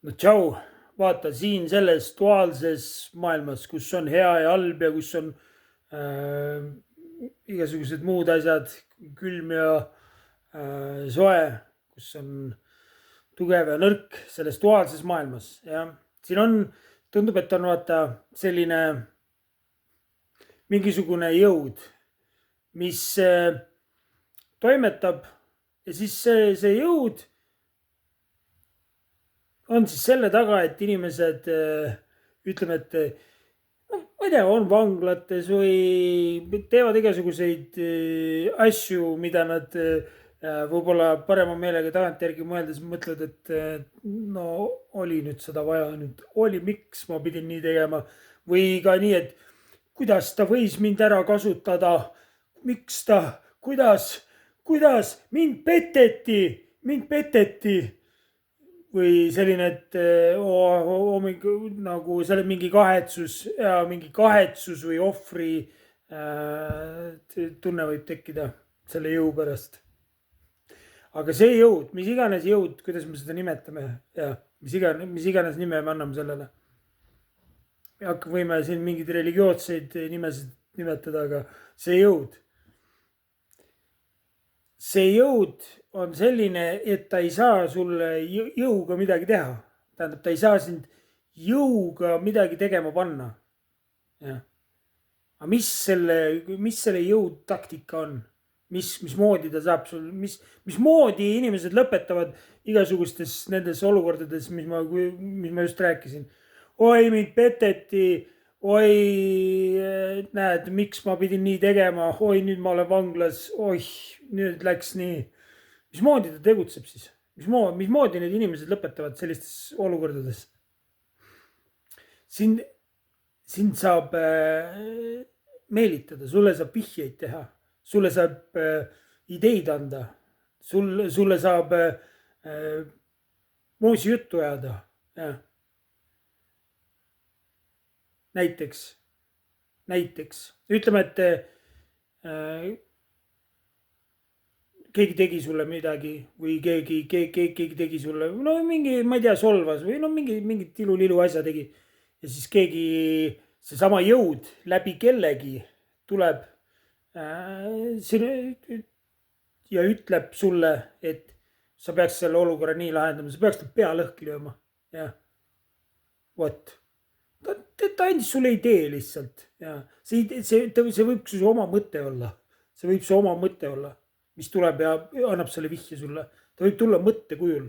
no tšau, vaata siin selles duaalses maailmas, kus on hea ja halb ja kus on äh, igasugused muud asjad, külm ja soe, kus on tugev ja nõrk, selles duaalses maailmas, jah. siin on, tundub, et on vaata selline mingisugune jõud, mis toimetab ja siis see jõud on siis selle taga, et inimesed ütleme, et noh, ma ei tea, on vanglates või teevad igasuguseid asju, mida nad võib-olla parema meelega tagantjärgi mõeldes mõtlevad, et no oli nüüd seda vaja, nüüd oli, miks ma pidin nii tegema. või ka nii, et kuidas ta võis mind ära kasutada, miks ta, kuidas mind peteti või selline, et nagu seal mingi kahetsus või ohvri tunne võib tekkida selle jõu pärast. aga see jõud, mis iganes jõud, kuidas me seda nimetame ja mis iganes nime me anname sellele. võime siin mingeid religioosseid nimesid nimetada, aga see jõud on selline, et ta ei saa sulle jõuga midagi teha. tähendab, ta ei saa sind jõuga midagi tegema panna. jah. aga mis selle jõu taktika on? mismoodi ta saab sul, mismoodi inimesed lõpetavad igasugustes nendes olukordades, mis ma just rääkisin. oi, mind peteti, oi, näed, miks ma pidin nii tegema, oi, nüüd ma olen vanglas, oih, nüüd läks nii. mismoodi ta tegutseb siis? mismoodi need inimesed lõpetavad sellistes olukordades? sind saab meelitada, sulle saab vihjeid teha, sulle saab ideid anda, sulle saab moosi juttu ajada. näiteks ütleme, et keegi tegi sulle midagi või keegi tegi sulle, no mingi, ma ei tea, solvas või no mingit ilulilu asja tegi. ja siis keegi, seesama jõud läbi kellegi tuleb ja ütleb sulle, et sa peaks selle olukorra nii lahendama, sa peaks ta pea lõhki lööma. jah, vot. ta andis sulle idee lihtsalt ja see võib su oma mõte olla. see võib su oma mõte olla, mis tuleb ja annab selle vihje sulle. ta võib tulla mõttekujul.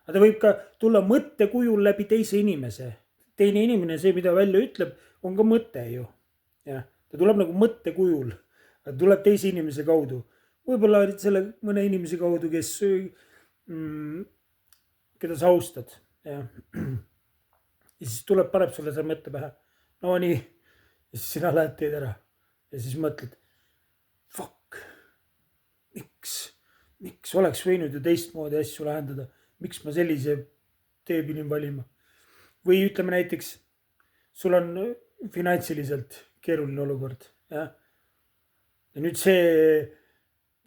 aga ta võib ka tulla mõttekujul läbi teise inimese. teine inimene, see, mida välja ütleb, on ka mõte ju. jah, ta tuleb nagu mõttekujul. ta tuleb teise inimese kaudu. võib-olla selle mõne inimese kaudu, keda sa austad. jah. ja siis paneb sulle selle mõtte pähe. no nii. ja siis sina lähed, teed ära. ja siis mõtled, fuck, miks oleks võinud ju teistmoodi asju lahendada. miks ma sellise tee pidin valima. või ütleme näiteks, sul on finantsiliselt keeruline olukord. jah. ja nüüd see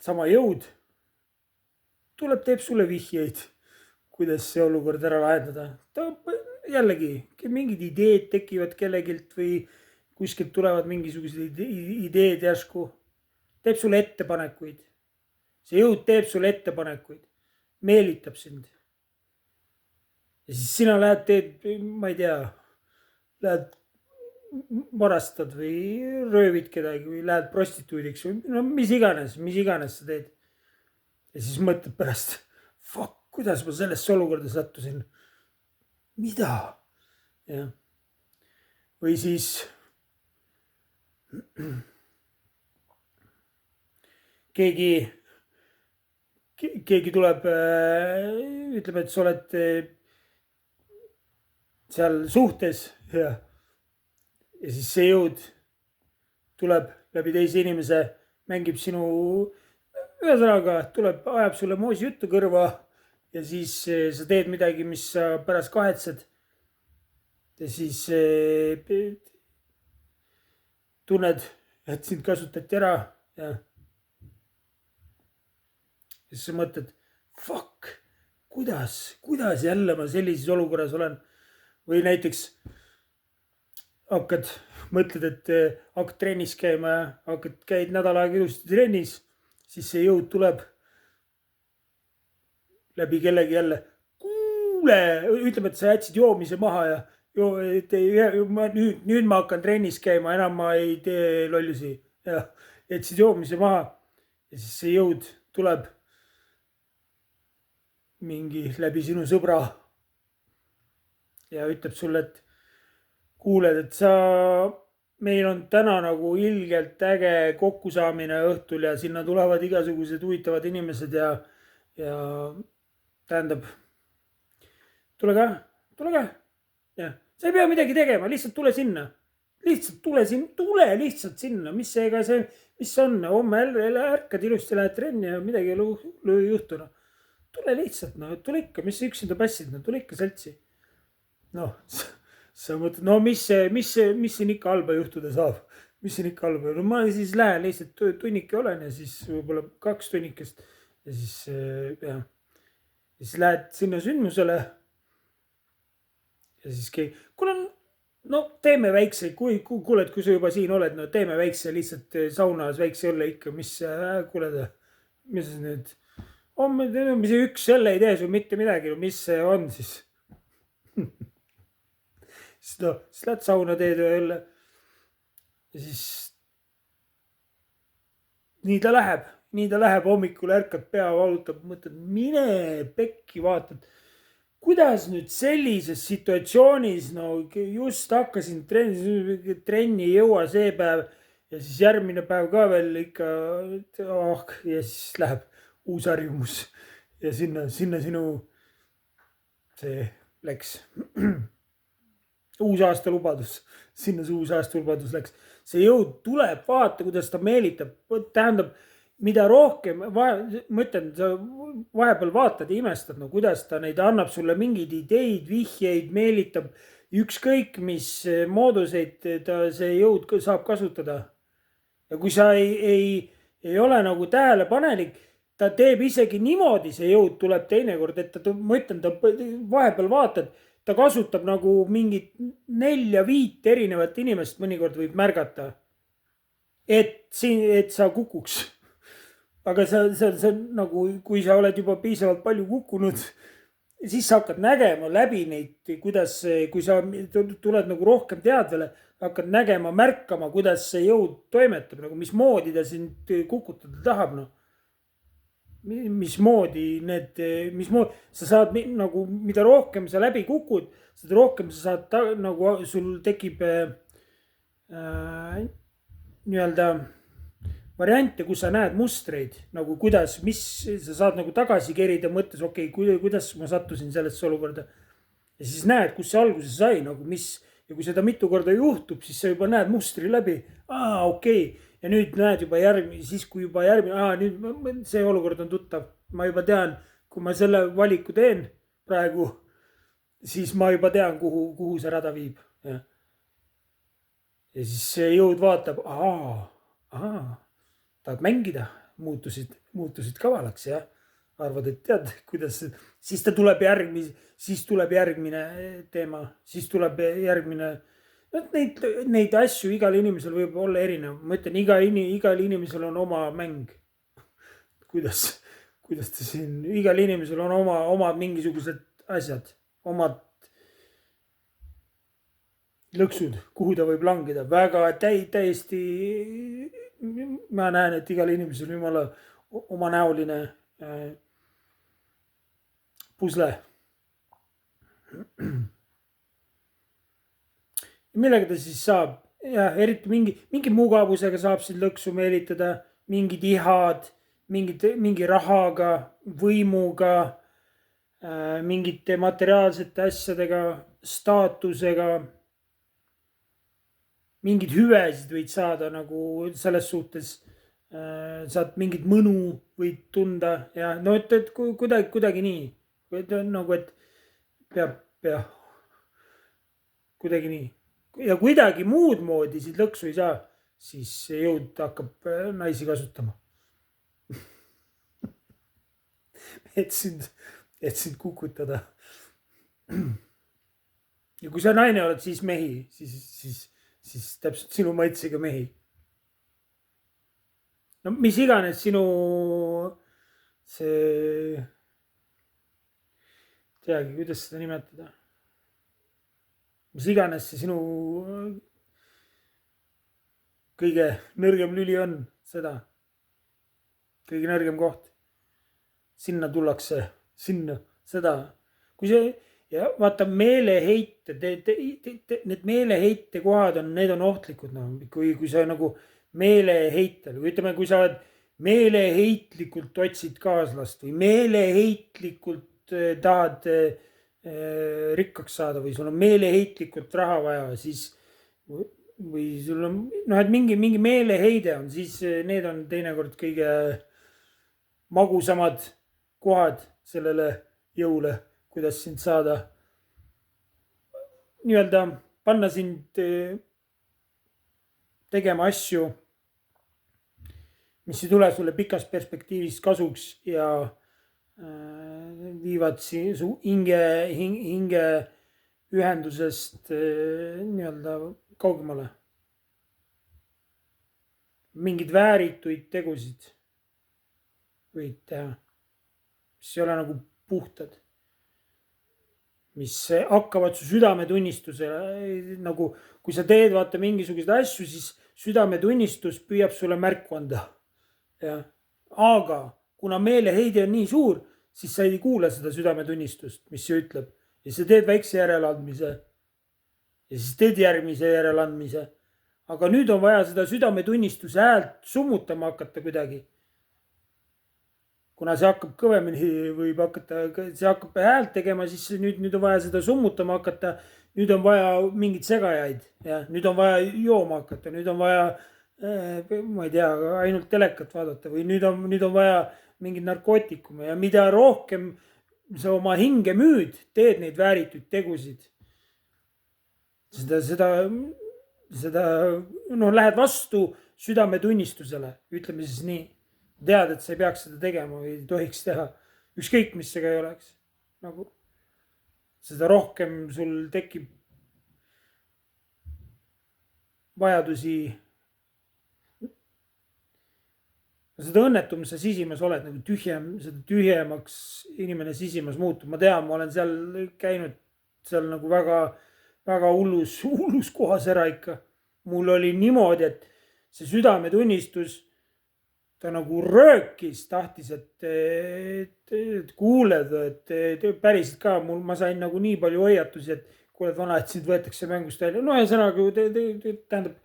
sama jõud tuleb, teeb sulle vihjeid, kuidas see olukord ära lahendada. jällegi mingid ideed tekivad kellegilt või kuskilt tulevad mingisugused ideed järsku. teeb sulle ettepanekuid. see jõud teeb sulle ettepanekuid, meelitab sind. ja siis sina lähed, teed, ma ei tea, lähed varastad või röövid kedagi või lähed prostituudiks või no mis iganes sa teed. ja siis mõtled pärast, fuck, kuidas ma sellesse olukorda sattusin. mida? jah. või siis keegi tuleb, ütleme, et sa oled seal suhtes ja siis see jõud tuleb läbi teise inimese, mängib sinu, ühesõnaga tuleb, ajab sulle moosi juttu kõrva ja siis sa teed midagi, mis sa pärast kahetsed. ja siis tunned, et sind kasutati ära ja siis sa mõtled, fuck, kuidas jälle ma sellises olukorras olen. Või näiteks mõtled, et hakkad trennis käima ja käid nädal aega ilusti trennis, siis see jõud tuleb läbi kellegi jälle. Kuule, ütleme, et sa jätsid joomise maha ja nüüd ma hakkan trennis käima, enam ma ei tee lollusi. Ja jätsid joomise maha ja siis see jõud tuleb mingi läbi sinu sõbra ja ütleb sulle, et kuuled, et meil on täna nagu ilgelt äge kokkusaamine õhtul ja sinna tulevad igasugused huvitavad inimesed ja tähendab, tule ka. Ja sa ei pea midagi tegema, lihtsalt tule sinna. Tule lihtsalt sinna, mis on, homme ärkad ilusti, lähed trenni ja midagi ei juhtu. Tule lihtsalt, tule ikka, mis sa üksinda passid, tule ikka seltsi. Sa mõtled, mis siin ikka halba juhtuda saab. Ma siis lähen lihtsalt tunnike olen ja siis võib-olla 2 tunnikest ja siis lähed sinna sündmusele ja siis teeme väikse, kui sa juba siin oled, teeme väikse lihtsalt saunas väikse õlle ikka, mis nüüd, mis üks õlle ei tee sul mitte midagi, mis see on siis? Siis lähed sauna, teed õlle ja siis nii ta läheb, hommikul ärkad, pea valutab, mõtled, mine pekki, vaatad. Kuidas nüüd sellises situatsioonis, just hakkasin trenni ei jõua see päev ja siis järgmine päev ka veel ikka, ja siis läheb uus harjumus ja sinna sinu, see läks, uus aasta lubadus, sinna see uus aasta lubadus läks. See jõud tuleb, vaata, kuidas ta meelitab, tähendab, mida rohkem, ma ütlen, sa vahepeal vaatad ja imestad, kuidas ta neid annab sulle mingeid ideid, vihjeid, meelitab, ükskõik mis mooduseid see jõud saab kasutada. Ja kui sa ei ole nagu tähelepanelik, ta teeb isegi niimoodi, see jõud tuleb teinekord, et ma ütlen, ta vahepeal vaatad, ta kasutab nagu mingit 4-5 erinevat inimest mõnikord võib märgata, et sa kukuks. Aga see nagu, kui sa oled juba piisavalt palju kukkunud, siis sa hakkad nägema läbi neid, kuidas, kui sa tuled nagu rohkem teadvale, hakkad nägema, märkama, kuidas see jõud toimetab, nagu mismoodi ta sind kukutada tahab. Mismoodi sa saad nagu, mida rohkem sa läbi kukud, seda rohkem sa saad nagu, sul tekib nii-öelda variante, kus sa näed mustreid, nagu mis sa saad nagu tagasi kerida mõttes, okei, kuidas ma sattusin sellesse olukorda. Ja siis näed, kus see alguse sai, nagu ja kui seda mitu korda juhtub, siis sa juba näed mustri läbi. Okei. Ja nüüd näed juba nüüd see olukord on tuttav. Ma juba tean, kui ma selle valiku teen praegu, siis ma juba tean, kuhu see rada viib. Ja siis see jõud vaatab, tahad mängida, muutusid kavalaks ja arvad, et tead, kuidas, siis tuleb järgmine teema, siis tuleb järgmine, neid asju igal inimesel võib olla erinev. Ma ütlen, igal inimesel on oma mäng. Kuidas ta siin, igal inimesel on oma mingisugused asjad, omad lõksud, kuhu ta võib langeda. Väga täiesti, ma näen, et igal inimesel on jumala omanäoline pusle. Millega ta siis saab? Ja eriti mingi mugavusega saab siin lõksu meelitada, mingid ihad, mingi rahaga, võimuga, mingite materiaalsete asjadega, staatusega. Mingid hüvesid võid saada nagu selles suhtes, saad mingit mõnu võid tunda ja et kuidagi nii. Nagu, et peab kuidagi nii. Ja kuidagi muud moodi siit lõksu ei saa, siis jõud hakkab naisi kasutama. Et et sind kukutada. Ja kui sa naine oled, siis mehi, siis täpselt sinu maitsega mehi. No mis iganes sinu see, teagi, kuidas seda nimetada. Mis iganes see sinu kõige nõrgem lüli on, seda. Kõige nõrgem koht. Sinna tullakse, sinna, seda. Kui see, ja vaata meeleheite, need meeleheite kohad on, need on ohtlikud, no, kui sa nagu meeleheitel, või ütleme, kui sa oled meeleheitlikult otsid kaaslast või meeleheitlikult tahad rikkaks saada või sul on meeleheitlikult raha vaja, siis või sul on, noh, et mingi meeleheide on, siis need on teinekord kõige magusamad kohad sellele jõule, kuidas sind saada nii-öelda panna sind tegema asju, mis ei tule sulle pikas perspektiivis kasuks ja viivad su hinge ühendusest nii-öelda kaugemale. Mingid väärituid tegusid võid teha, mis ei ole nagu puhtad, mis hakkavad su südametunnistusele, nagu kui sa teed vaata mingisuguseid asju, siis südametunnistus püüab sulle märku anda. Ja. Aga kuna meeleheide on nii suur, siis sa ei kuula seda südametunnistust, mis see ütleb. Ja sa teed väikse järeleandmise. Ja siis teed järgmise järeleandmise. Aga nüüd on vaja seda südametunnistuse häält summutama hakata kuidagi. Kuna see hakkab kõvemini võib hakata, see hakkab häält tegema, siis nüüd on vaja seda summutama hakata. Nüüd on vaja mingid segajaid. Ja nüüd on vaja jooma hakata. Nüüd on vaja, ma ei tea, ainult telekat vaadata. Või nüüd on vaja mingid narkootikume. Ja mida rohkem sa oma hinge müüd, teed neid väärituid tegusid. Seda lähed vastu südametunnistusele, ütleme siis nii. Tead, et sa ei peaks seda tegema või ei tohiks teha. Ükskõik, mis see ka ei oleks. Nagu seda rohkem sul tekib vajadusi. Seda õnnetum sa sisimas oled, nagu seda tühjemaks inimene sisimas muutub. Ma tean, ma olen seal käinud seal nagu väga hullus kohas ära ikka. Mul oli niimoodi, et see südametunnistus ta nagu röökis, tahtis, et kuuled, et päriselt ka, ma sain nagu nii palju hoiatusi, et kuuled vana, et sind võetakse mängust välja. No ja sõnaga, tähendab,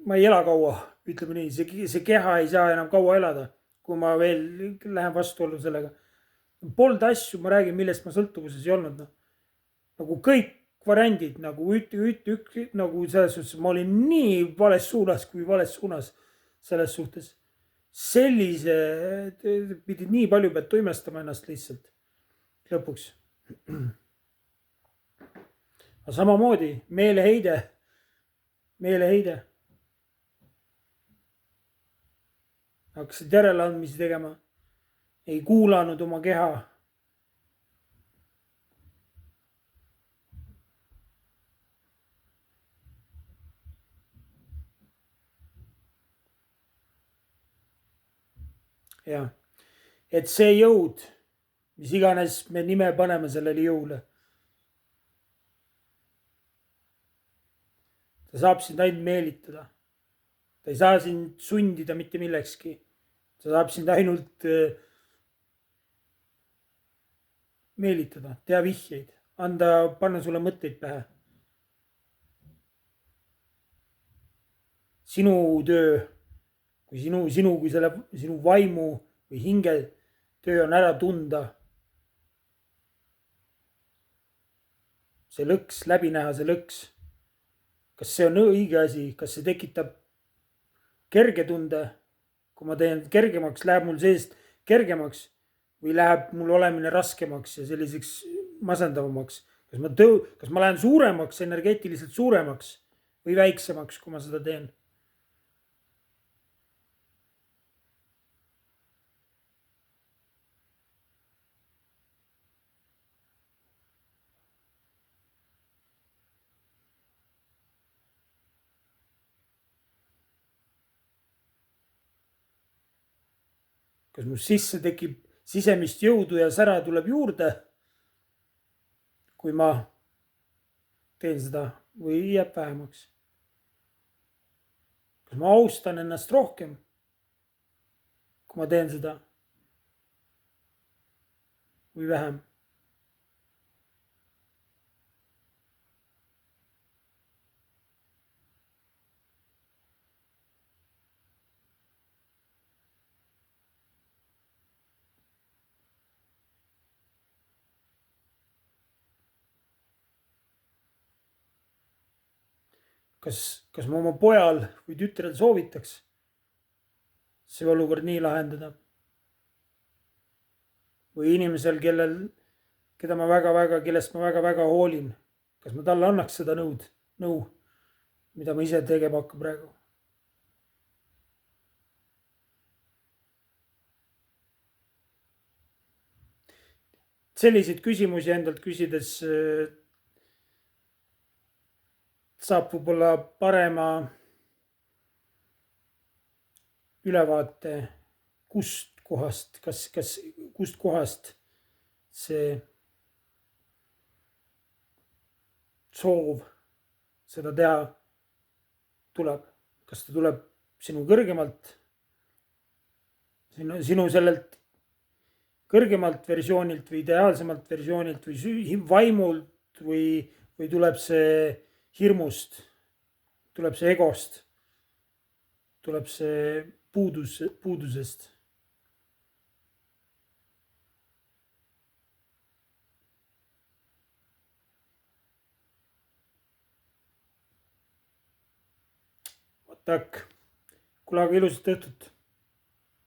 ma ei ela kaua, ütleme nii, see keha ei saa enam kaua elada, kui ma veel lähen vastuollu sellega. Polnud asju, ma räägin, millest ma sõltuvuses ei olnud. Nagu kõik variandid, nagu nagu selles suhtes, ma olin nii vales suunas kui vales suunas selles suhtes. Sellise, pidid nii palju pead tuimestama ennast lihtsalt lõpuks. Aga samamoodi meeleheide. Hakkasid järeleandmisi tegema. Ei kuulanud oma keha. Ja, et see jõud, mis iganes me nime paneme sellele jõule, ta saab sind ainult meelitada. Ta ei saa sind sundida mitte millekski. Ta saab sind ainult meelitada, teha vihjeid, panna sulle mõtteid pähe. Sinu töö, kui sinu vaimu või hinge töö on ära tunda. See lõks, läbi näha see lõks. Kas see on õige asi, kas see tekitab kerge tunde, kui ma teen kergemaks, läheb mul seest kergemaks või läheb mul olemine raskemaks ja selliseks masendavamaks. Kas ma lähen suuremaks, energeetiliselt suuremaks või väiksemaks, kui ma seda teen? kas mu sisse tekib sisemist jõudu ja sära tuleb juurde, kui ma teen seda, või jääb vähemaks? kas ma austan ennast rohkem, kui ma teen seda, või vähem? kas ma oma pojal või tütrel soovitaks see olukord nii lahendada? või inimesel, kellest ma väga-väga hoolin, kas ma talle annaks seda nõu, mida ma ise tegema hakkan praegu? selliseid küsimusi endalt küsides saab võib-olla parema ülevaate, kust kohast see soov seda teha tuleb. kas ta tuleb sinu kõrgemalt, sinu sellelt kõrgemalt versioonilt või ideaalsemalt versioonilt või vaimult või tuleb see hirmust, tuleb see egost, tuleb see puudusest. tak, kuule aga ilusat õhtut.